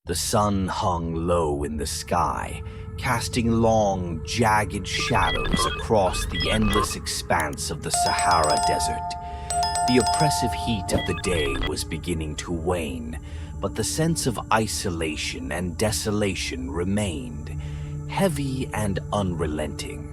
The sun hung low in the sky, casting long, jagged shadows across the endless expanse of the Sahara Desert. The oppressive heat of the day was beginning to wane, but the sense of isolation and desolation remained, heavy and unrelenting.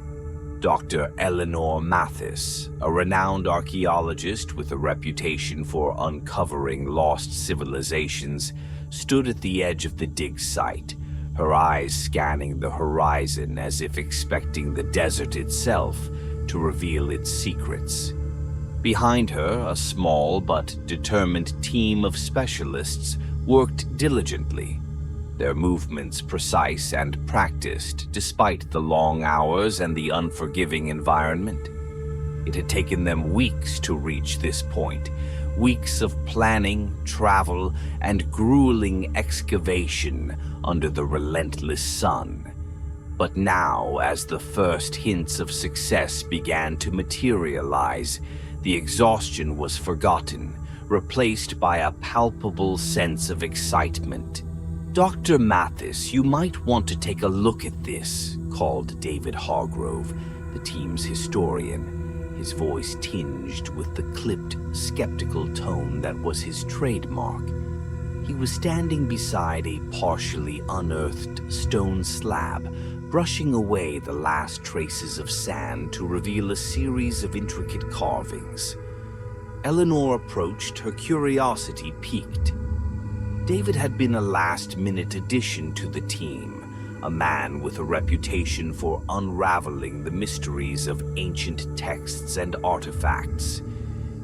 Dr. Eleanor Mathis, a renowned archaeologist with a reputation for uncovering lost civilizations, stood at the edge of the dig site, her eyes scanning the horizon as if expecting the desert itself to reveal its secrets. Behind her, a small but determined team of specialists worked diligently, their movements precise and practiced despite the long hours and the unforgiving environment. It had taken them weeks to reach this point, weeks of planning, travel, and grueling excavation under the relentless sun. But now, as the first hints of success began to materialize, the exhaustion was forgotten, replaced by a palpable sense of excitement. "Dr. Mathis, you might want to take a look at this," called David Hargrove, the team's historian, his voice tinged with the clipped, skeptical tone that was his trademark. He was standing beside a partially unearthed stone slab, brushing away the last traces of sand to reveal a series of intricate carvings. Eleanor approached, her curiosity piqued. David had been a last-minute addition to the team, a man with a reputation for unraveling the mysteries of ancient texts and artifacts.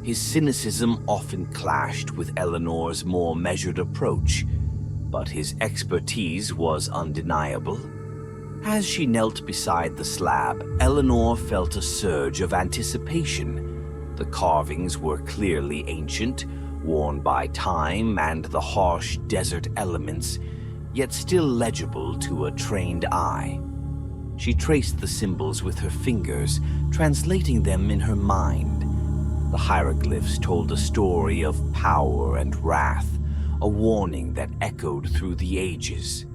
His cynicism often clashed with Eleanor's more measured approach, but his expertise was undeniable. As she knelt beside the slab, Eleanor felt a surge of anticipation. The carvings were clearly ancient, worn by time and the harsh desert elements, yet still legible to a trained eye. She traced the symbols with her fingers, translating them in her mind. The hieroglyphs told a story of power and wrath, a warning that echoed through the ages.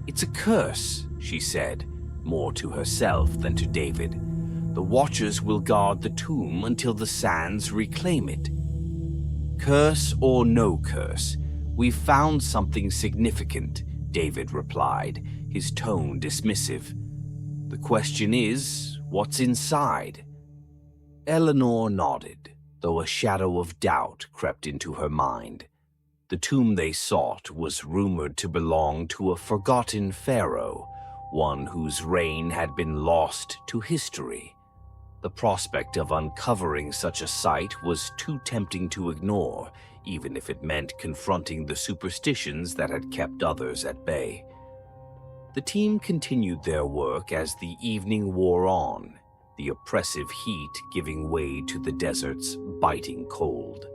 "It's a curse," she said, more to herself than to David. "The Watchers will guard the tomb until the sands reclaim it." "Curse or no curse, we've found something significant," David replied, his tone dismissive. "The question is, what's inside?" Eleanor nodded, though a shadow of doubt crept into her mind. The tomb they sought was rumored to belong to a forgotten pharaoh, one whose reign had been lost to history. The prospect of uncovering such a site was too tempting to ignore, even if it meant confronting the superstitions that had kept others at bay. The team continued their work as the evening wore on, the oppressive heat giving way to the desert's biting cold.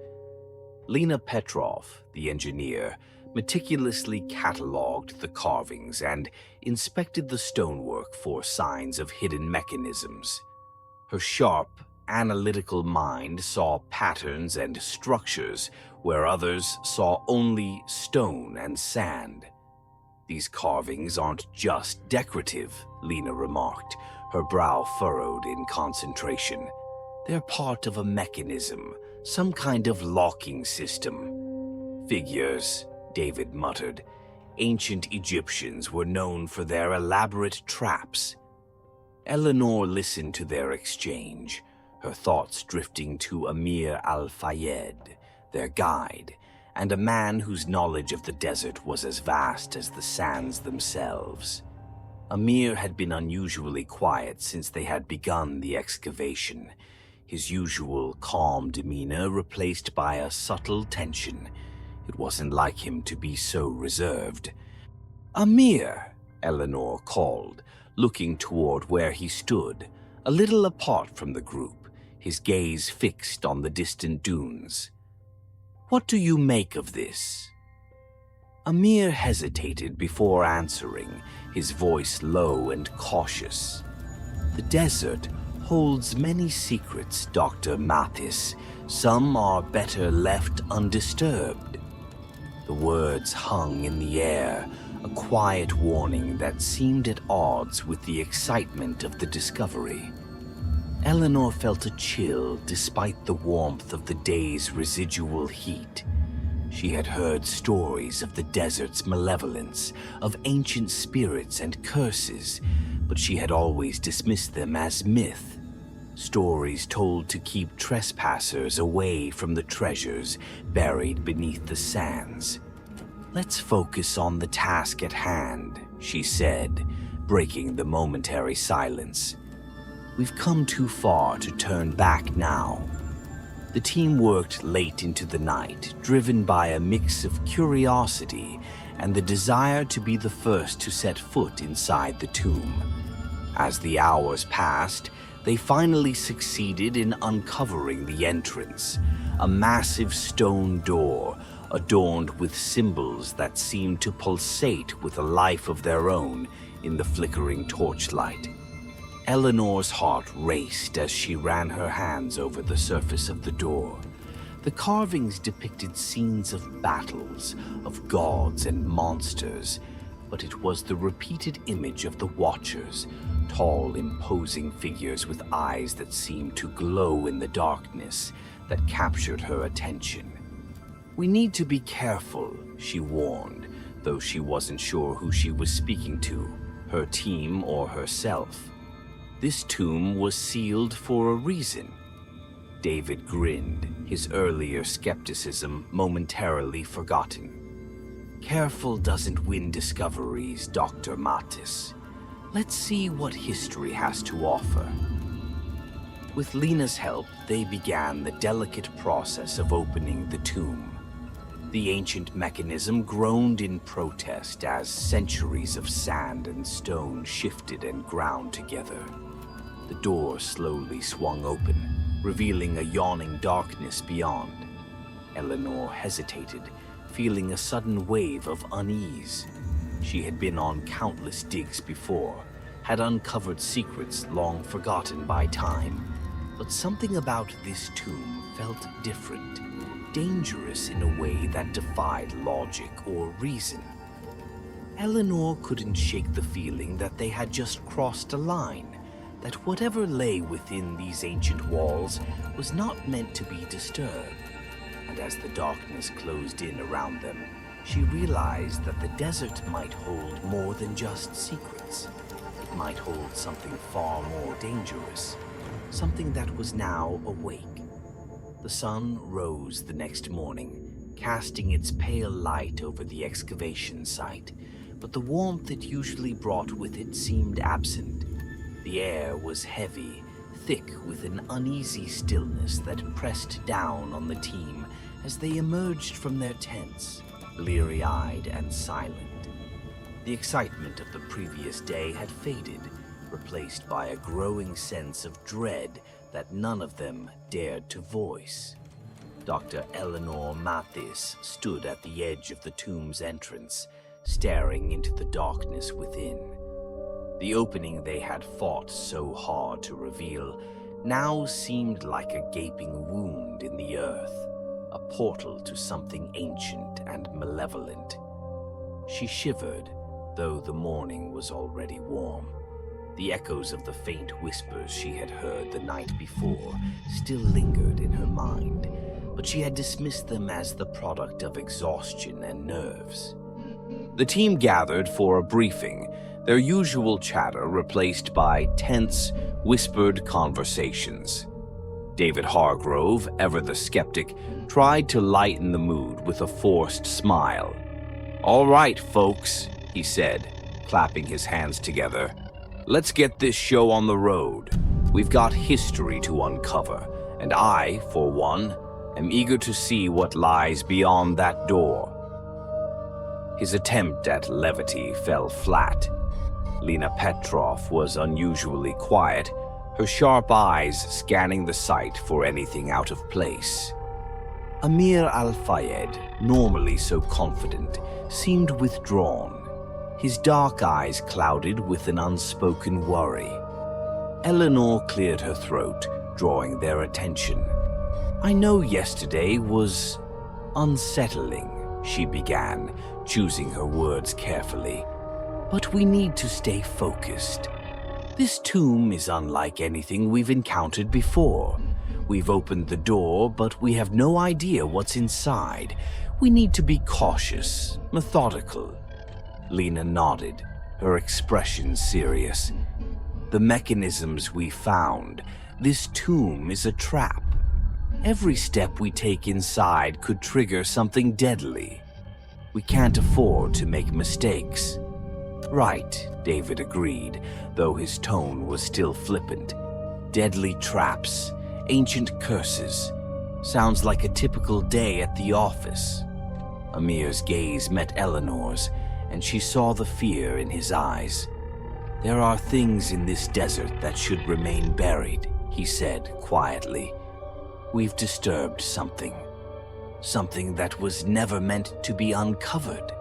Lena Petrov, the engineer, meticulously catalogued the carvings and inspected the stonework for signs of hidden mechanisms. Her sharp, analytical mind saw patterns and structures where others saw only stone and sand. "These carvings aren't just decorative," Lena remarked, her brow furrowed in concentration. "They're part of a mechanism, some kind of locking system." "Figures," David muttered. "Ancient Egyptians were known for their elaborate traps." Eleanor listened to their exchange, her thoughts drifting to Amir al-Fayed, their guide, and a man whose knowledge of the desert was as vast as the sands themselves. Amir had been unusually quiet since they had begun the excavation, his usual calm demeanor replaced by a subtle tension. It wasn't like him to be so reserved. "Amir," Eleanor called, looking toward where he stood, a little apart from the group, his gaze fixed on the distant dunes. "What do you make of this?" Amir hesitated before answering, his voice low and cautious. "The desert holds many secrets, Dr. Mathis. Some are better left undisturbed." The words hung in the air, a quiet warning that seemed at odds with the excitement of the discovery. Eleanor felt a chill despite the warmth of the day's residual heat. She had heard stories of the desert's malevolence, of ancient spirits and curses, but she had always dismissed them as myth. Stories told to keep trespassers away from the treasures buried beneath the sands. "Let's focus on the task at hand," she said, breaking the momentary silence. "We've come too far to turn back now." The team worked late into the night, driven by a mix of curiosity and the desire to be the first to set foot inside the tomb. As the hours passed, they finally succeeded in uncovering the entrance, a massive stone door adorned with symbols that seemed to pulsate with a life of their own in the flickering torchlight. Eleanor's heart raced as she ran her hands over the surface of the door. The carvings depicted scenes of battles, of gods and monsters, but it was the repeated image of the Watchers, tall, imposing figures with eyes that seemed to glow in the darkness, that captured her attention. "We need to be careful," she warned, though she wasn't sure who she was speaking to, her team or herself. This tomb was sealed for a reason. David grinned, his earlier skepticism momentarily forgotten. "Careful doesn't win discoveries, Dr. Matis. Let's see what history has to offer." With Lena's help, they began the delicate process of opening the tomb. The ancient mechanism groaned in protest as centuries of sand and stone shifted and ground together. The door slowly swung open, revealing a yawning darkness beyond. Eleanor hesitated, feeling a sudden wave of unease. She had been on countless digs before, had uncovered secrets long forgotten by time, but something about this tomb felt different, dangerous in a way that defied logic or reason. Eleanor couldn't shake the feeling that they had just crossed a line, that whatever lay within these ancient walls was not meant to be disturbed. And as the darkness closed in around them, she realized that the desert might hold more than just secrets. It might hold something far more dangerous, something that was now awake. The sun rose the next morning, casting its pale light over the excavation site, but the warmth it usually brought with it seemed absent. The air was heavy, thick with an uneasy stillness that pressed down on the team as they emerged from their tents, bleary-eyed and silent. The excitement of the previous day had faded, replaced by a growing sense of dread that none of them dared to voice. Dr. Eleanor Mathis stood at the edge of the tomb's entrance, staring into the darkness within. The opening they had fought so hard to reveal now seemed like a gaping wound in the earth, a portal to something ancient and malevolent. She shivered, though the morning was already warm. The echoes of the faint whispers she had heard the night before still lingered in her mind, but she had dismissed them as the product of exhaustion and nerves. The team gathered for a briefing, their usual chatter replaced by tense, whispered conversations. David Hargrove, ever the skeptic, tried to lighten the mood with a forced smile. "All right, folks," he said, clapping his hands together. "Let's get this show on the road. We've got history to uncover, and I, for one, am eager to see what lies beyond that door." His attempt at levity fell flat. Lena Petrov was unusually quiet, her sharp eyes scanning the site for anything out of place. Amir Al-Fayed, normally so confident, seemed withdrawn, his dark eyes clouded with an unspoken worry. Eleanor cleared her throat, drawing their attention. "I know yesterday was unsettling," she began, choosing her words carefully. "But we need to stay focused. This tomb is unlike anything we've encountered before. We've opened the door, but we have no idea what's inside. We need to be cautious, methodical." Lena nodded, her expression serious. "The mechanisms we found, this tomb is a trap. Every step we take inside could trigger something deadly. We can't afford to make mistakes." "Right," David agreed, though his tone was still flippant. "Deadly traps, ancient curses. Sounds like a typical day at the office." Amir's gaze met Eleanor's, and she saw the fear in his eyes. "There are things in this desert that should remain buried," he said quietly. "We've disturbed something that was never meant to be uncovered."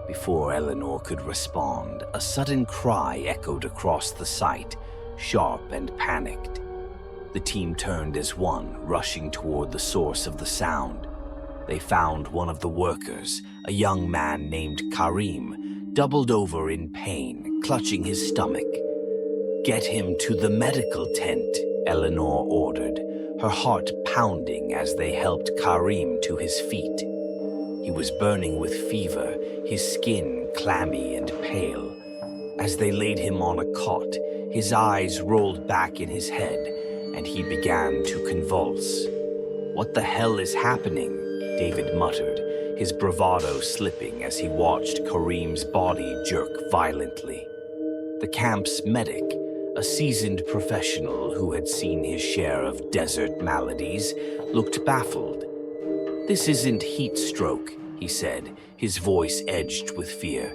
Before Eleanor could respond, a sudden cry echoed across the site, sharp and panicked. The team turned as one, rushing toward the source of the sound. They found one of the workers, a young man named Karim, doubled over in pain, clutching his stomach. "Get him to the medical tent," Eleanor ordered, her heart pounding as they helped Karim to his feet. He was burning with fever, his skin clammy and pale. As they laid him on a cot, his eyes rolled back in his head, and he began to convulse. "What the hell is happening?" David muttered, his bravado slipping as he watched Karim's body jerk violently. The camp's medic, a seasoned professional who had seen his share of desert maladies, looked baffled. "This isn't heat stroke," he said, his voice edged with fear.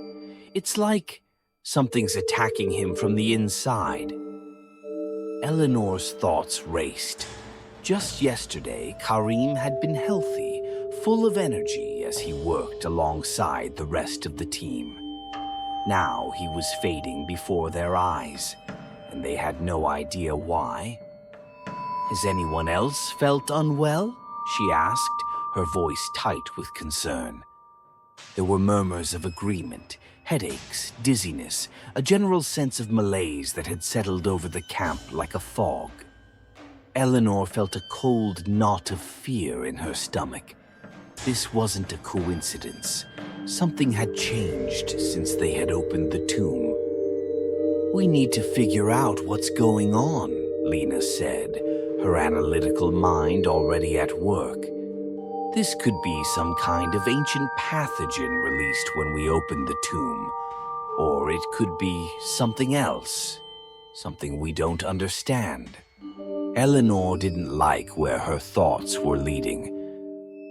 "It's like something's attacking him from the inside." Eleanor's thoughts raced. Just yesterday, Karim had been healthy, full of energy as he worked alongside the rest of the team. Now he was fading before their eyes, and they had no idea why. "Has anyone else felt unwell?" she asked, her voice tight with concern. There were murmurs of agreement, headaches, dizziness, a general sense of malaise that had settled over the camp like a fog. Eleanor felt a cold knot of fear in her stomach. This wasn't a coincidence. Something had changed since they had opened the tomb. "We need to figure out what's going on," Lena said, her analytical mind already at work. "This could be some kind of ancient pathogen released when we opened the tomb. Or it could be something else, something we don't understand." Eleanor didn't like where her thoughts were leading.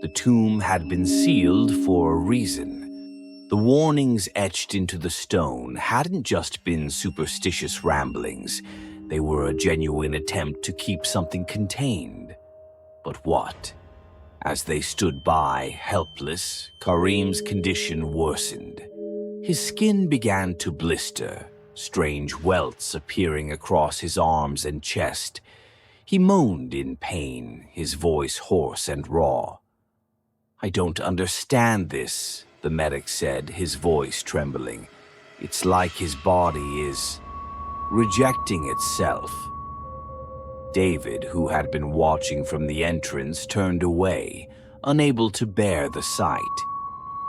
The tomb had been sealed for a reason. The warnings etched into the stone hadn't just been superstitious ramblings. They were a genuine attempt to keep something contained. But what? As they stood by, helpless, Karim's condition worsened. His skin began to blister, strange welts appearing across his arms and chest. He moaned in pain, his voice hoarse and raw. "I don't understand this," the medic said, his voice trembling. "It's like his body is rejecting itself." David, who had been watching from the entrance, turned away, unable to bear the sight.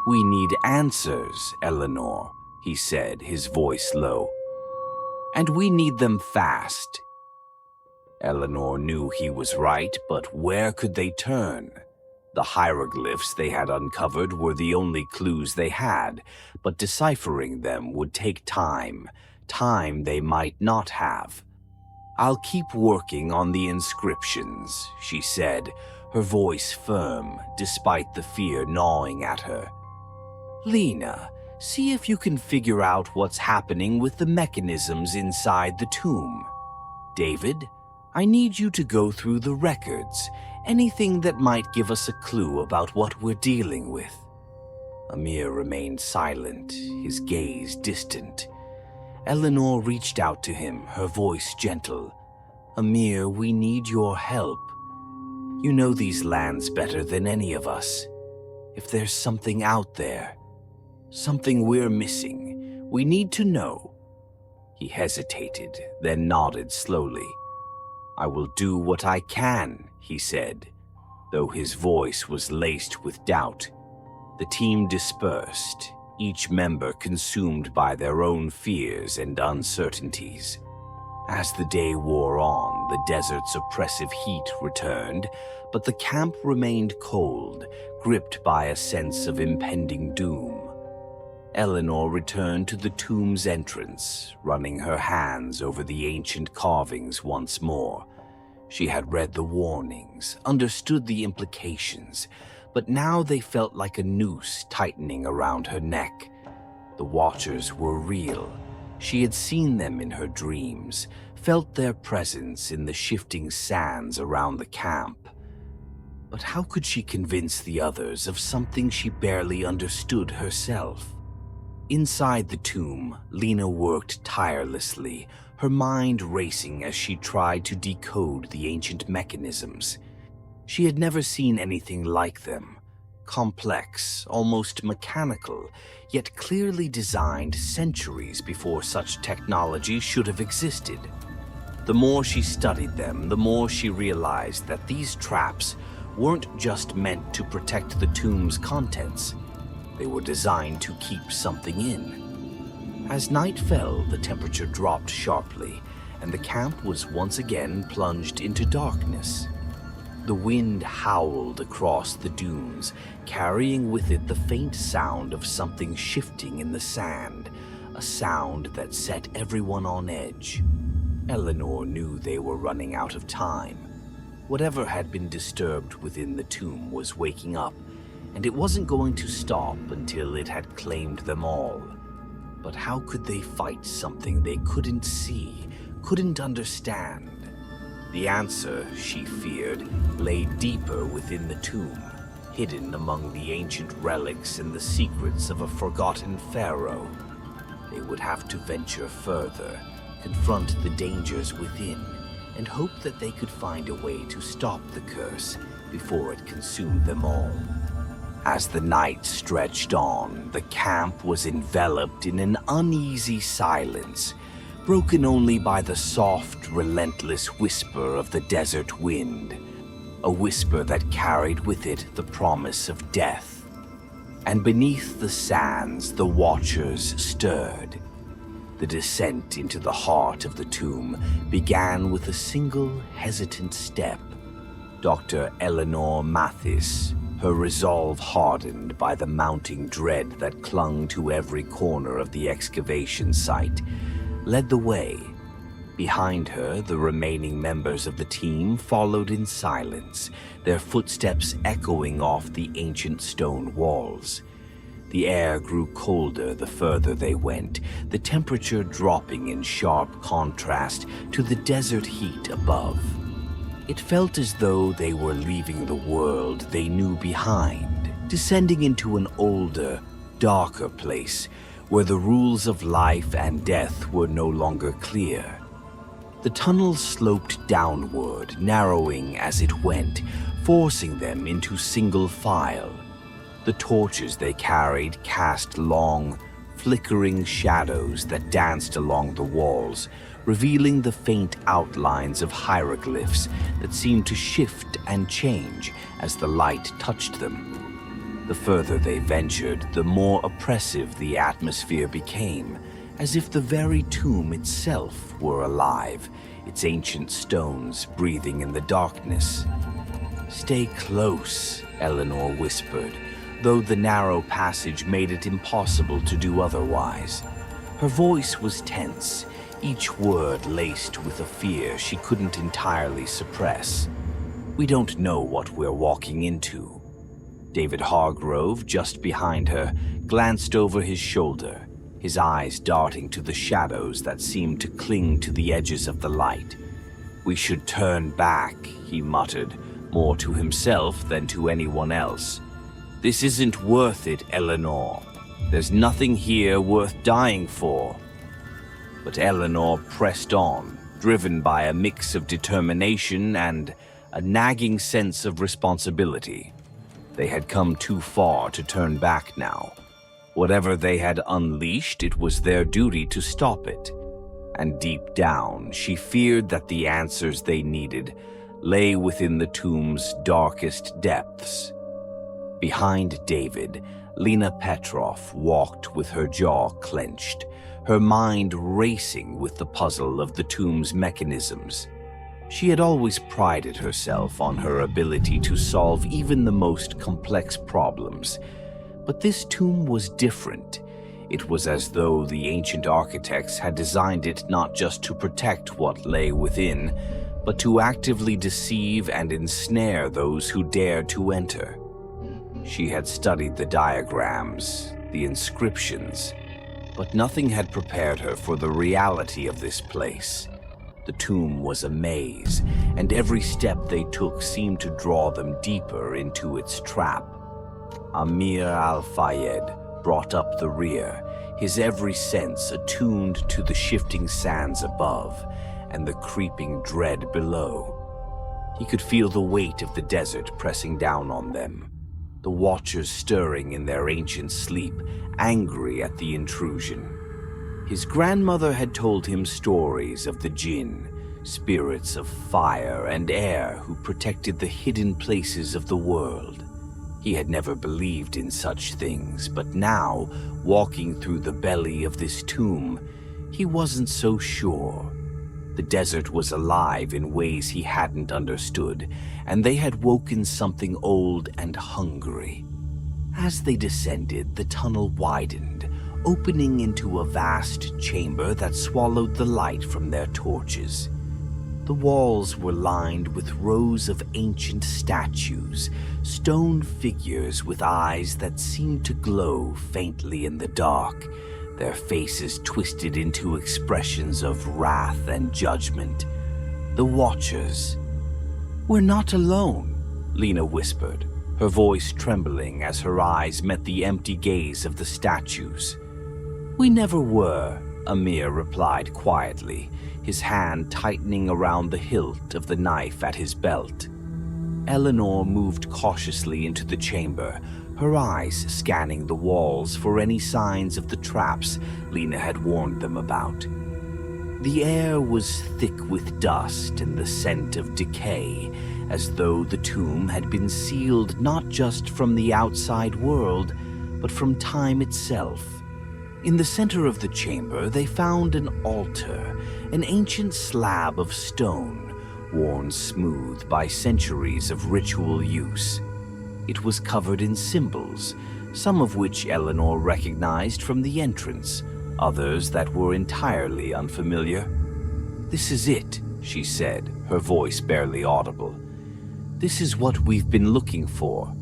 "We need answers, Eleanor," he said, his voice low. "And we need them fast." Eleanor knew he was right, but where could they turn? The hieroglyphs they had uncovered were the only clues they had, but deciphering them would take time they might not have. "I'll keep working on the inscriptions," she said, her voice firm despite the fear gnawing at her. "Lena, see if you can figure out what's happening with the mechanisms inside the tomb. David, I need you to go through the records, anything that might give us a clue about what we're dealing with." Amir remained silent, his gaze distant. Eleanor reached out to him, her voice gentle. "Amir, we need your help. You know these lands better than any of us. If there's something out there, something we're missing, we need to know." He hesitated, then nodded slowly. "I will do what I can," he said, though his voice was laced with doubt. The team dispersed, each member consumed by their own fears and uncertainties. As the day wore on, the desert's oppressive heat returned, but the camp remained cold, gripped by a sense of impending doom. Eleanor returned to the tomb's entrance, running her hands over the ancient carvings once more. She had read the warnings, understood the implications, but now they felt like a noose tightening around her neck. The Watchers were real. She had seen them in her dreams, felt their presence in the shifting sands around the camp. But how could she convince the others of something she barely understood herself? Inside the tomb, Lena worked tirelessly, her mind racing as she tried to decode the ancient mechanisms. She had never seen anything like them. Complex, almost mechanical, yet clearly designed centuries before such technology should have existed. The more she studied them, the more she realized that these traps weren't just meant to protect the tomb's contents. They were designed to keep something in. As night fell, the temperature dropped sharply, and the camp was once again plunged into darkness. The wind howled across the dunes, carrying with it the faint sound of something shifting in the sand, a sound that set everyone on edge. Eleanor knew they were running out of time. Whatever had been disturbed within the tomb was waking up, and it wasn't going to stop until it had claimed them all. But how could they fight something they couldn't see, couldn't understand? The answer, she feared, lay deeper within the tomb, hidden among the ancient relics and the secrets of a forgotten pharaoh. They would have to venture further, confront the dangers within, and hope that they could find a way to stop the curse before it consumed them all. As the night stretched on, the camp was enveloped in an uneasy silence, broken only by the soft, relentless whisper of the desert wind, a whisper that carried with it the promise of death. And beneath the sands, the Watchers stirred. The descent into the heart of the tomb began with a single hesitant step. Dr. Eleanor Mathis, her resolve hardened by the mounting dread that clung to every corner of the excavation site, led the way. Behind her, the remaining members of the team followed in silence, their footsteps echoing off the ancient stone walls. The air grew colder the further they went, the temperature dropping in sharp contrast to the desert heat above. It felt as though they were leaving the world they knew behind, descending into an older, darker place where the rules of life and death were no longer clear. The tunnel sloped downward, narrowing as it went, forcing them into single file. The torches they carried cast long, flickering shadows that danced along the walls, revealing the faint outlines of hieroglyphs that seemed to shift and change as the light touched them. The further they ventured, the more oppressive the atmosphere became, as if the very tomb itself were alive, its ancient stones breathing in the darkness. "Stay close," Eleanor whispered, though the narrow passage made it impossible to do otherwise. Her voice was tense, each word laced with a fear she couldn't entirely suppress. "We don't know what we're walking into." David Hargrove, just behind her, glanced over his shoulder, his eyes darting to the shadows that seemed to cling to the edges of the light. "We should turn back," he muttered, more to himself than to anyone else. "This isn't worth it, Eleanor. There's nothing here worth dying for." But Eleanor pressed on, driven by a mix of determination and a nagging sense of responsibility. They had come too far to turn back now. Whatever they had unleashed, it was their duty to stop it. And deep down, she feared that the answers they needed lay within the tomb's darkest depths. Behind David, Lena Petrov walked with her jaw clenched, her mind racing with the puzzle of the tomb's mechanisms. She had always prided herself on her ability to solve even the most complex problems. But this tomb was different. It was as though the ancient architects had designed it not just to protect what lay within, but to actively deceive and ensnare those who dared to enter. She had studied the diagrams, the inscriptions, but nothing had prepared her for the reality of this place. The tomb was a maze, and every step they took seemed to draw them deeper into its trap. Amir al-Fayed brought up the rear, his every sense attuned to the shifting sands above and the creeping dread below. He could feel the weight of the desert pressing down on them, the watchers stirring in their ancient sleep, angry at the intrusion. His grandmother had told him stories of the jinn, spirits of fire and air who protected the hidden places of the world. He had never believed in such things, but now, walking through the belly of this tomb, he wasn't so sure. The desert was alive in ways he hadn't understood, and they had woken something old and hungry. As they descended, the tunnel widened, opening into a vast chamber that swallowed the light from their torches. The walls were lined with rows of ancient statues, stone figures with eyes that seemed to glow faintly in the dark, their faces twisted into expressions of wrath and judgment. The Watchers. "We're not alone," Lena whispered, her voice trembling as her eyes met the empty gaze of the statues. "We never were," Amir replied quietly, his hand tightening around the hilt of the knife at his belt. Eleanor moved cautiously into the chamber, her eyes scanning the walls for any signs of the traps Lena had warned them about. The air was thick with dust and the scent of decay, as though the tomb had been sealed not just from the outside world, but from time itself. In the center of the chamber, they found an altar, an ancient slab of stone, worn smooth by centuries of ritual use. It was covered in symbols, some of which Eleanor recognized from the entrance, others that were entirely unfamiliar. "This is it," she said, her voice barely audible. "This is what we've been looking for."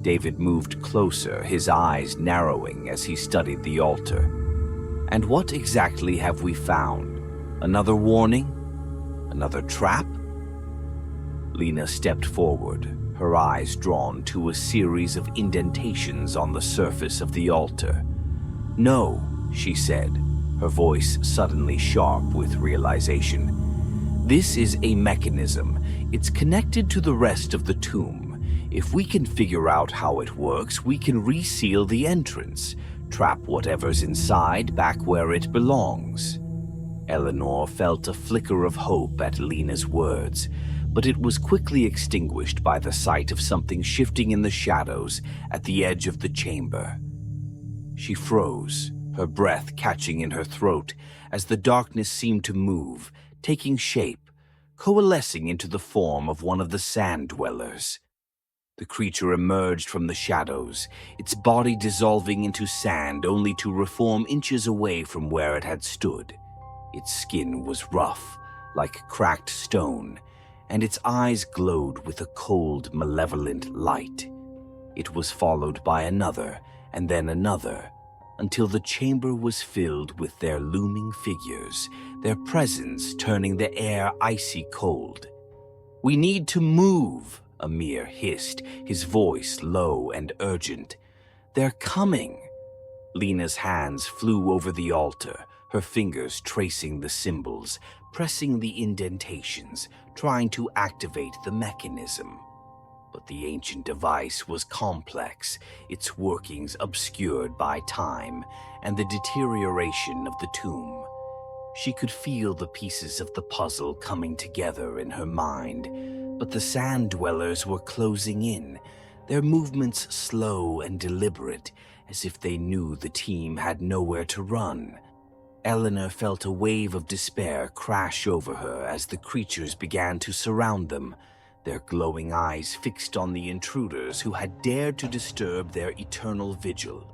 David moved closer, his eyes narrowing as he studied the altar. "And what exactly have we found? Another warning? Another trap?" Lena stepped forward, her eyes drawn to a series of indentations on the surface of the altar. "No," she said, her voice suddenly sharp with realization. "This is a mechanism. It's connected to the rest of the tomb. If we can figure out how it works, we can reseal the entrance, trap whatever's inside back where it belongs." Eleanor felt a flicker of hope at Lena's words, but it was quickly extinguished by the sight of something shifting in the shadows at the edge of the chamber. She froze, her breath catching in her throat as the darkness seemed to move, taking shape, coalescing into the form of one of the sand dwellers. The creature emerged from the shadows, its body dissolving into sand only to reform inches away from where it had stood. Its skin was rough, like cracked stone, and its eyes glowed with a cold, malevolent light. It was followed by another, and then another, until the chamber was filled with their looming figures, their presence turning the air icy cold. "We need to move," Amir hissed, his voice low and urgent. "They're coming." Lena's hands flew over the altar, her fingers tracing the symbols, pressing the indentations, trying to activate the mechanism. But the ancient device was complex, its workings obscured by time and the deterioration of the tomb. She could feel the pieces of the puzzle coming together in her mind, but the sand dwellers were closing in, their movements slow and deliberate, as if they knew the team had nowhere to run. Eleanor felt a wave of despair crash over her as the creatures began to surround them, their glowing eyes fixed on the intruders who had dared to disturb their eternal vigil.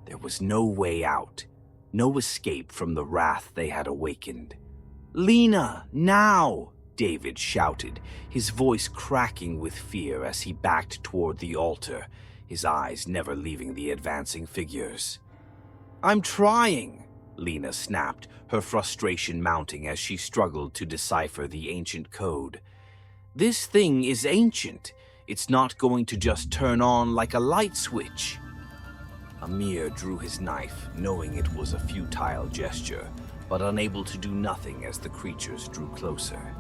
There was no way out, no escape from the wrath they had awakened. "Lena, now!" David shouted, his voice cracking with fear as he backed toward the altar, his eyes never leaving the advancing figures. "I'm trying," Lena snapped, her frustration mounting as she struggled to decipher the ancient code. "This thing is ancient. It's not going to just turn on like a light switch." Amir drew his knife, knowing it was a futile gesture, but unable to do nothing as the creatures drew closer.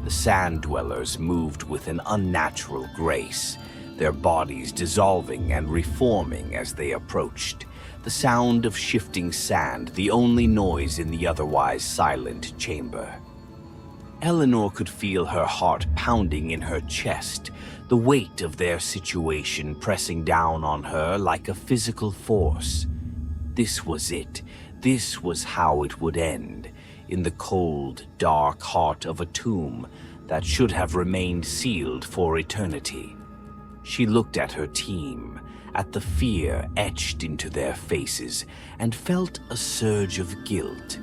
The sand dwellers moved with an unnatural grace, their bodies dissolving and reforming as they approached, the sound of shifting sand the only noise in the otherwise silent chamber. Eleanor could feel her heart pounding in her chest, the weight of their situation pressing down on her like a physical force. This was it. This was how it would end, in the cold, dark heart of a tomb that should have remained sealed for eternity. She looked at her team, at the fear etched into their faces, and felt a surge of guilt.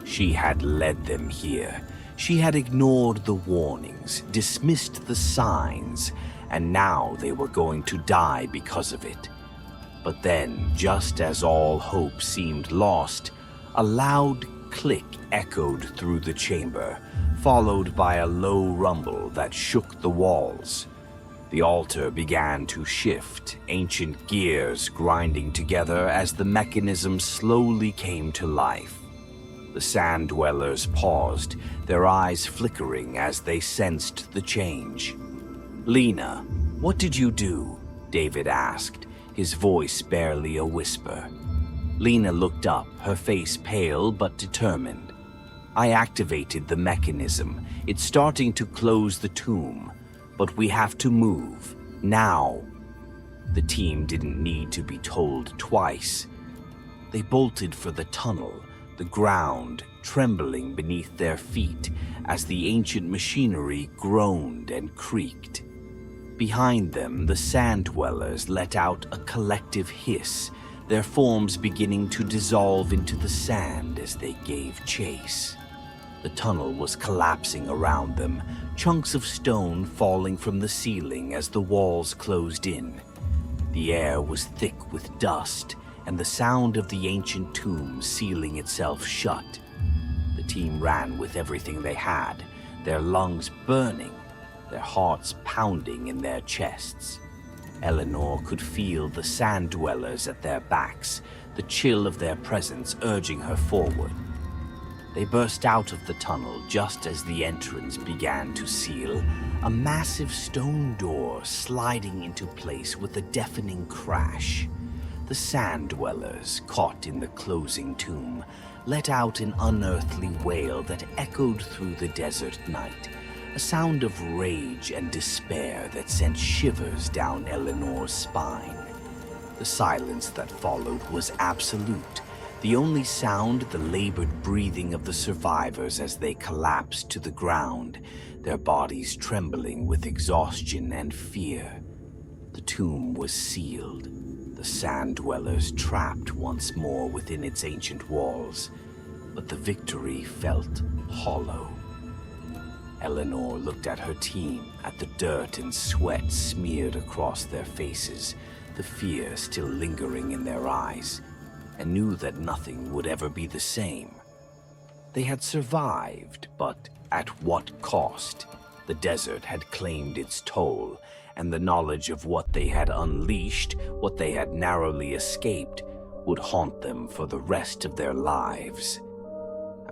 She had led them here. She had ignored the warnings, dismissed the signs, and now they were going to die because of it. But then, just as all hope seemed lost, a loud click echoed through the chamber, followed by a low rumble that shook the walls. The altar began to shift, ancient gears grinding together as the mechanism slowly came to life. The sand dwellers paused, their eyes flickering as they sensed the change. "Lena, what did you do?" David asked, his voice barely a whisper. Lena looked up, her face pale but determined. "I activated the mechanism. It's starting to close the tomb, but we have to move, now." The team didn't need to be told twice. They bolted for the tunnel, the ground trembling beneath their feet as the ancient machinery groaned and creaked. Behind them, the sand dwellers let out a collective hiss, their forms beginning to dissolve into the sand as they gave chase. The tunnel was collapsing around them, chunks of stone falling from the ceiling as the walls closed in. The air was thick with dust, and the sound of the ancient tomb sealing itself shut. The team ran with everything they had, their lungs burning, their hearts pounding in their chests. Eleanor could feel the sand dwellers at their backs, the chill of their presence urging her forward. They burst out of the tunnel just as the entrance began to seal, a massive stone door sliding into place with a deafening crash. The sand dwellers, caught in the closing tomb, let out an unearthly wail that echoed through the desert night, a sound of rage and despair that sent shivers down Eleanor's spine. The silence that followed was absolute, the only sound the labored breathing of the survivors as they collapsed to the ground, their bodies trembling with exhaustion and fear. The tomb was sealed, the sand dwellers trapped once more within its ancient walls, but the victory felt hollow. Eleanor looked at her team, at the dirt and sweat smeared across their faces, the fear still lingering in their eyes, and knew that nothing would ever be the same. They had survived, but at what cost? The desert had claimed its toll, and the knowledge of what they had unleashed, what they had narrowly escaped, would haunt them for the rest of their lives.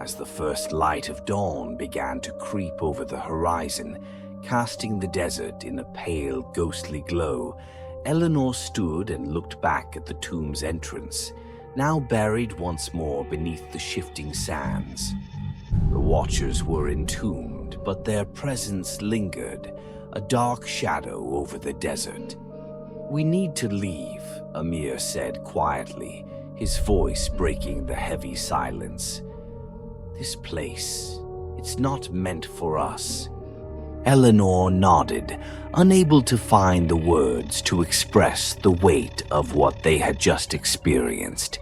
As the first light of dawn began to creep over the horizon, Casting the desert in a pale, ghostly glow, Eleanor stood and looked back at the tomb's entrance, now buried once more beneath the shifting sands. The watchers were entombed, but their presence lingered, a dark shadow over the desert. "We need to leave," Amir said quietly, his voice breaking the heavy silence. "This place, it's not meant for us." Eleanor nodded, unable to find the words to express the weight of what they had just experienced.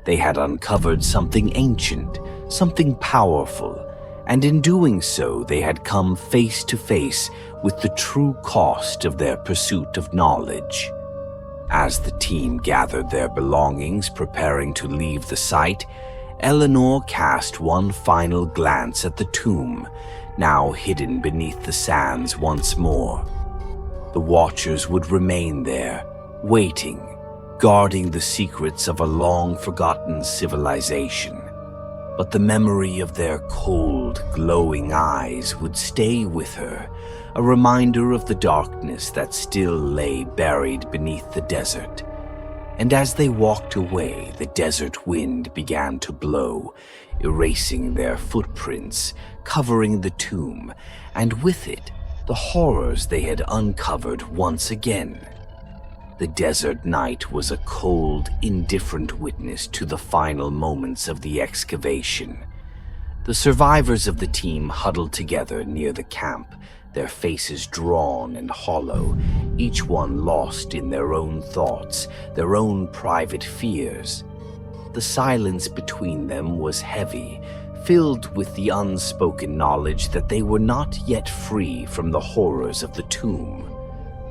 They had uncovered something ancient, something powerful, and in doing so they had come face to face with the true cost of their pursuit of knowledge. As the team gathered their belongings, preparing to leave the site, Eleanor cast one final glance at the tomb, now hidden beneath the sands once more. The watchers would remain there, waiting, guarding the secrets of a long-forgotten civilization. But the memory of their cold, glowing eyes would stay with her, a reminder of the darkness that still lay buried beneath the desert. And as they walked away, the desert wind began to blow, erasing their footprints, covering the tomb, and with it, the horrors they had uncovered once again. The desert night was a cold, indifferent witness to the final moments of the excavation. The survivors of the team huddled together near the camp, their faces drawn and hollow, each one lost in their own thoughts, their own private fears. The silence between them was heavy, filled with the unspoken knowledge that they were not yet free from the horrors of the tomb.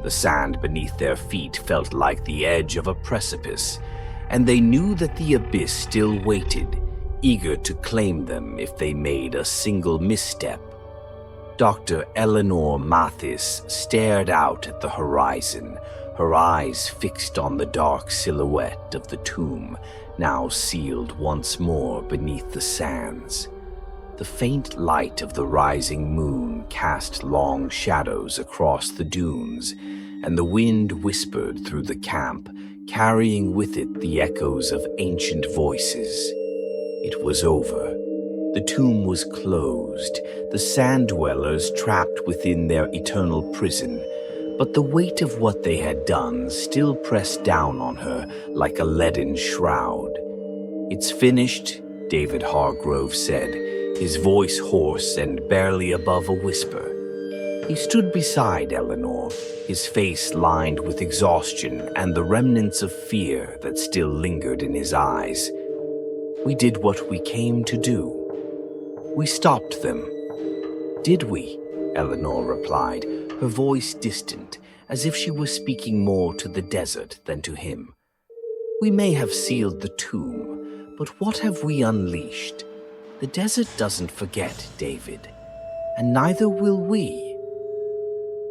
The sand beneath their feet felt like the edge of a precipice, and they knew that the abyss still waited, eager to claim them if they made a single misstep. Dr. Eleanor Mathis stared out at the horizon, her eyes fixed on the dark silhouette of the tomb, now sealed once more beneath the sands. The faint light of the rising moon cast long shadows across the dunes, and the wind whispered through the camp, carrying with it the echoes of ancient voices. It was over. The tomb was closed, the sand dwellers trapped within their eternal prison, but the weight of what they had done still pressed down on her like a leaden shroud. "It's finished," David Hargrove said, his voice hoarse and barely above a whisper. He stood beside Eleanor, his face lined with exhaustion and the remnants of fear that still lingered in his eyes. "We did what we came to do. We stopped them." "Did we?" Eleanor replied, her voice distant, as if she was speaking more to the desert than to him. "We may have sealed the tomb, but what have we unleashed? The desert doesn't forget, David, and neither will we."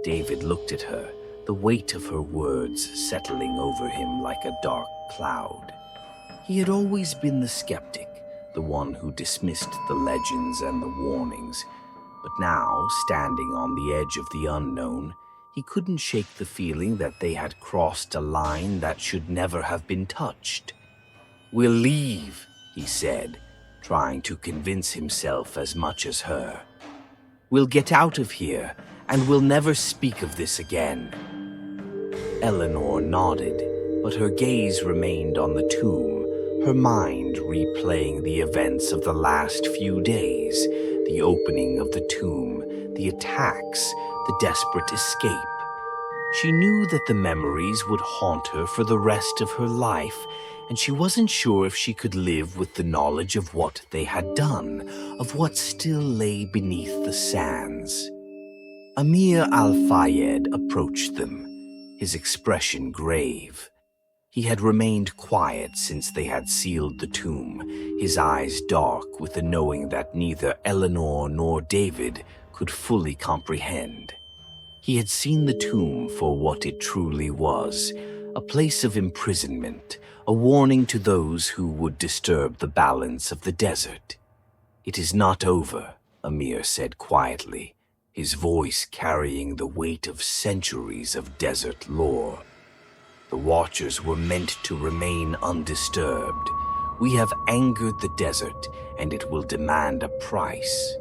David looked at her, the weight of her words settling over him like a dark cloud. He had always been the skeptic, the one who dismissed the legends and the warnings, but now, standing on the edge of the unknown, he couldn't shake the feeling that they had crossed a line that should never have been touched. "We'll leave," he said, trying to convince himself as much as her. "We'll get out of here, and we'll never speak of this again." Eleanor nodded, but her gaze remained on the tomb, her mind replaying the events of the last few days, the opening of the tomb, the attacks, the desperate escape. She knew that the memories would haunt her for the rest of her life, and she wasn't sure if she could live with the knowledge of what they had done, of what still lay beneath the sands. Amir Al-Fayed approached them, his expression grave. He had remained quiet since they had sealed the tomb, his eyes dark with the knowing that neither Eleanor nor David could fully comprehend. He had seen the tomb for what it truly was, a place of imprisonment, a warning to those who would disturb the balance of the desert. "It is not over," Amir said quietly. his voice carrying the weight of centuries of desert lore. The Watchers were meant to remain undisturbed. We have angered the desert, and it will demand a price.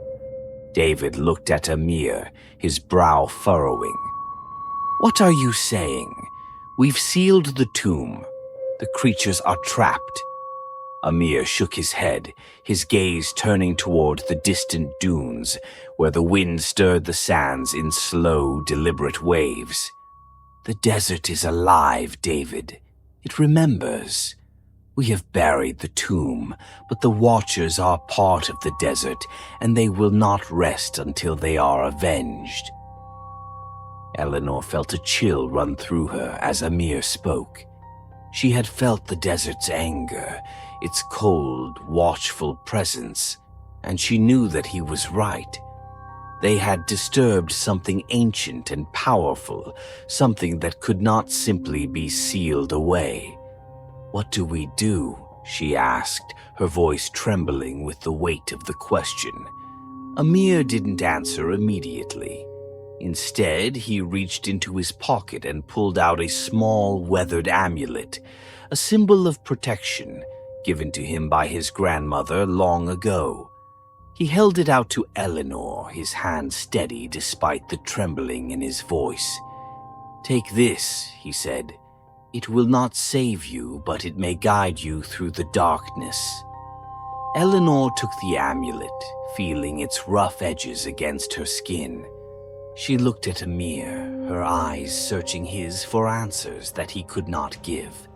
David looked at Amir, his brow furrowing. What are you saying? We've sealed the tomb. The creatures are trapped. Amir shook his head, his gaze turning toward the distant dunes, where the wind stirred the sands in slow, deliberate waves. The desert is alive, David. It remembers. We have buried the tomb, but the Watchers are part of the desert, and they will not rest until they are avenged. Eleanor felt a chill run through her as Amir spoke. She had felt the desert's anger, its cold, watchful presence, and she knew that he was right. They had disturbed something ancient and powerful, something that could not simply be sealed away. "What do we do?" she asked, her voice trembling with the weight of the question. Amir didn't answer immediately. Instead, he reached into his pocket and pulled out a small, weathered amulet, a symbol of protection given to him by his grandmother long ago. He held it out to Eleanor, his hand steady despite the trembling in his voice. "Take this," he said. "It will not save you, but it may guide you through the darkness." Eleanor took the amulet, feeling its rough edges against her skin. She looked at Amir, her eyes searching his for answers that he could not give.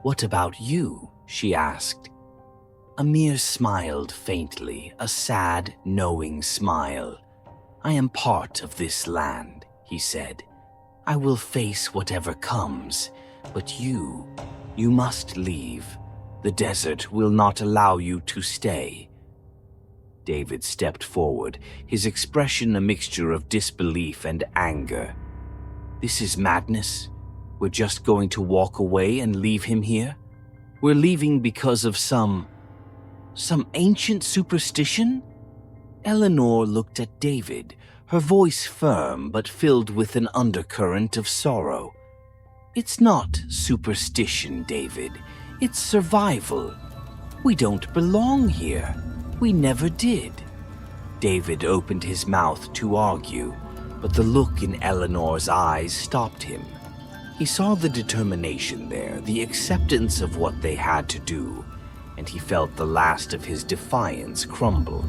"What about you?" she asked. Amir smiled faintly, a sad, knowing smile. "I am part of this land," he said. "I will face whatever comes, but you must leave. The desert will not allow you to stay." David stepped forward, his expression a mixture of disbelief and anger. "This is madness. We're just going to walk away and leave him here? We're leaving because of some ancient superstition?" Eleanor looked at David, her voice firm but filled with an undercurrent of sorrow. "It's not superstition, David. It's survival. We don't belong here. We never did." David opened his mouth to argue, but the look in Eleanor's eyes stopped him. He saw the determination there, the acceptance of what they had to do, and he felt the last of his defiance crumble.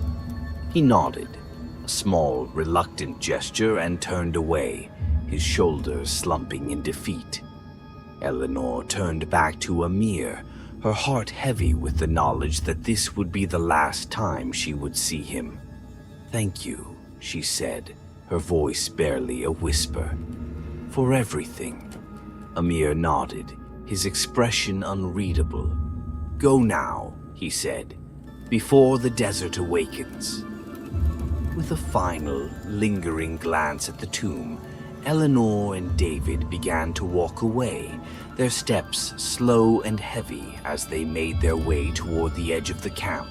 He nodded, a small, reluctant gesture, and turned away, his shoulders slumping in defeat. Eleanor turned back to Amir, her heart heavy with the knowledge that this would be the last time she would see him. "Thank you," she said, her voice barely a whisper. "For everything." Amir nodded, his expression unreadable. "Go now," he said, "before the desert awakens." With a final, lingering glance at the tomb, Eleanor and David began to walk away, their steps slow and heavy as they made their way toward the edge of the camp.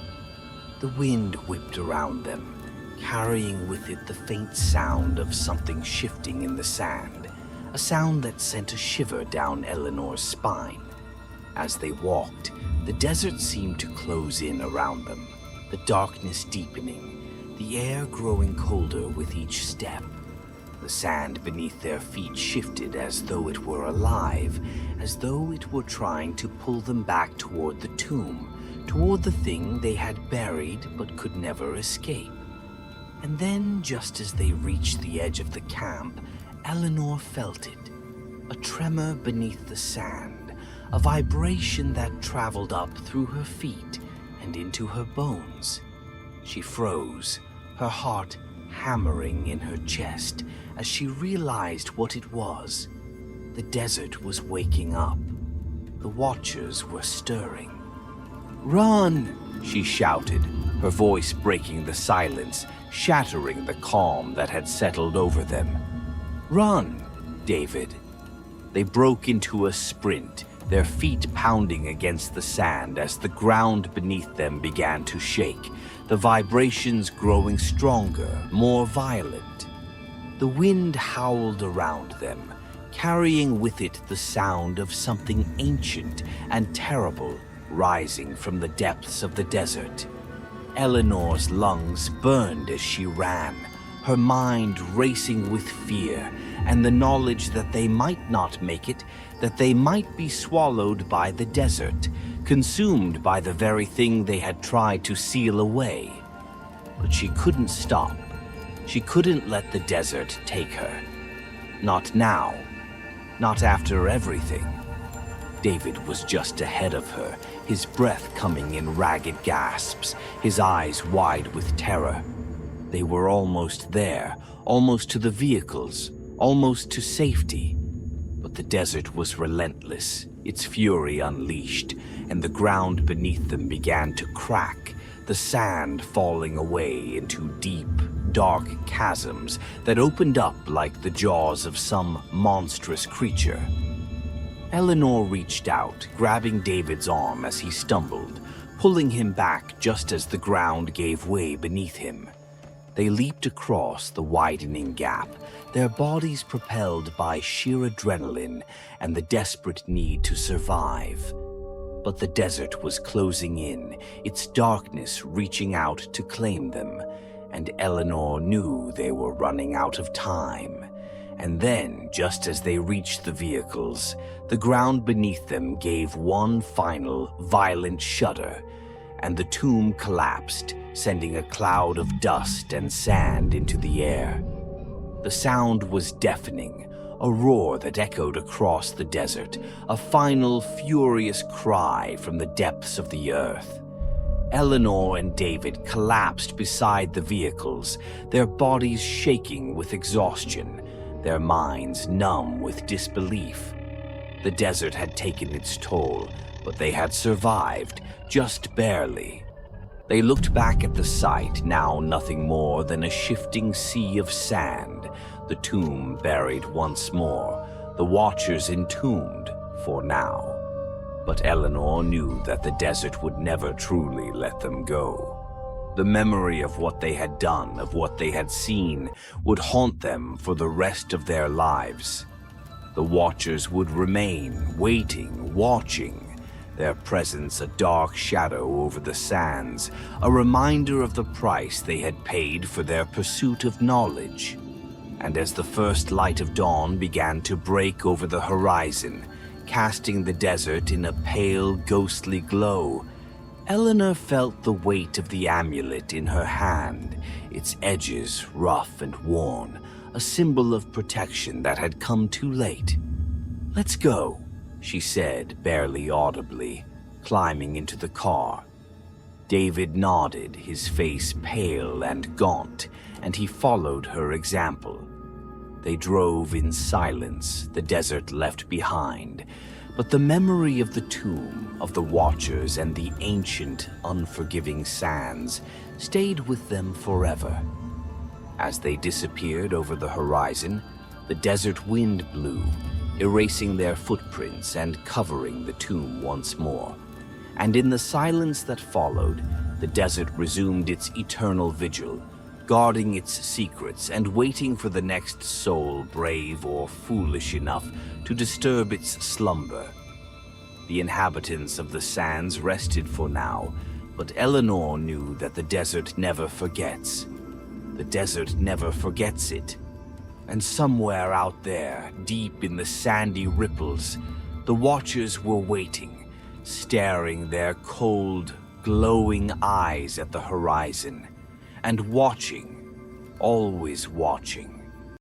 The wind whipped around them, carrying with it the faint sound of something shifting in the sand, a sound that sent a shiver down Eleanor's spine. As they walked, the desert seemed to close in around them, the darkness deepening, the air growing colder with each step. The sand beneath their feet shifted as though it were alive, as though it were trying to pull them back toward the tomb, toward the thing they had buried but could never escape. And then, just as they reached the edge of the camp, Eleanor felt it, a tremor beneath the sand, a vibration that traveled up through her feet and into her bones. She froze, her heart hammering in her chest as she realized what it was. The desert was waking up. The Watchers were stirring. "Run!" she shouted, her voice breaking the silence, shattering the calm that had settled over them. "Run, David." They broke into a sprint, their feet pounding against the sand as the ground beneath them began to shake, the vibrations growing stronger, more violent. The wind howled around them, carrying with it the sound of something ancient and terrible rising from the depths of the desert. Eleanor's lungs burned as she ran, her mind racing with fear and the knowledge that they might not make it, that they might be swallowed by the desert, consumed by the very thing they had tried to seal away. But she couldn't stop. She couldn't let the desert take her. Not now. Not after everything. David was just ahead of her, his breath coming in ragged gasps, his eyes wide with terror. They were almost there, almost to the vehicles, almost to safety. But the desert was relentless, its fury unleashed, and the ground beneath them began to crack, the sand falling away into deep, dark chasms that opened up like the jaws of some monstrous creature. Eleanor reached out, grabbing David's arm as he stumbled, pulling him back just as the ground gave way beneath him. They leaped across the widening gap, their bodies propelled by sheer adrenaline and the desperate need to survive. But the desert was closing in, its darkness reaching out to claim them, and Eleanor knew they were running out of time. And then, just as they reached the vehicles, the ground beneath them gave one final, violent shudder, and the tomb collapsed, sending a cloud of dust and sand into the air. The sound was deafening, a roar that echoed across the desert, a final, furious cry from the depths of the earth. Eleanor and David collapsed beside the vehicles, their bodies shaking with exhaustion, their minds numb with disbelief. The desert had taken its toll, but they had survived, just barely. They looked back at the site, now nothing more than a shifting sea of sand, the tomb buried once more, the watchers entombed for now. But Eleanor knew that the desert would never truly let them go. The memory of what they had done, of what they had seen, would haunt them for the rest of their lives. The watchers would remain, waiting, watching, their presence a dark shadow over the sands, a reminder of the price they had paid for their pursuit of knowledge. And as the first light of dawn began to break over the horizon, casting the desert in a pale, ghostly glow, Eleanor felt the weight of the amulet in her hand, its edges rough and worn, a symbol of protection that had come too late. "Let's go," she said, barely audibly, climbing into the car. David nodded, his face pale and gaunt, and he followed her example. They drove in silence, the desert left behind, but the memory of the tomb, of the watchers, and the ancient, unforgiving sands stayed with them forever. As they disappeared over the horizon, the desert wind blew, erasing their footprints and covering the tomb once more. And in the silence that followed, the desert resumed its eternal vigil, guarding its secrets and waiting for the next soul brave or foolish enough to disturb its slumber. The inhabitants of the sands rested for now, but Eleanor knew that the desert never forgets. The desert never forgets it. And somewhere out there, deep in the sandy ripples, the watchers were waiting, staring their cold, glowing eyes at the horizon, and watching, always watching.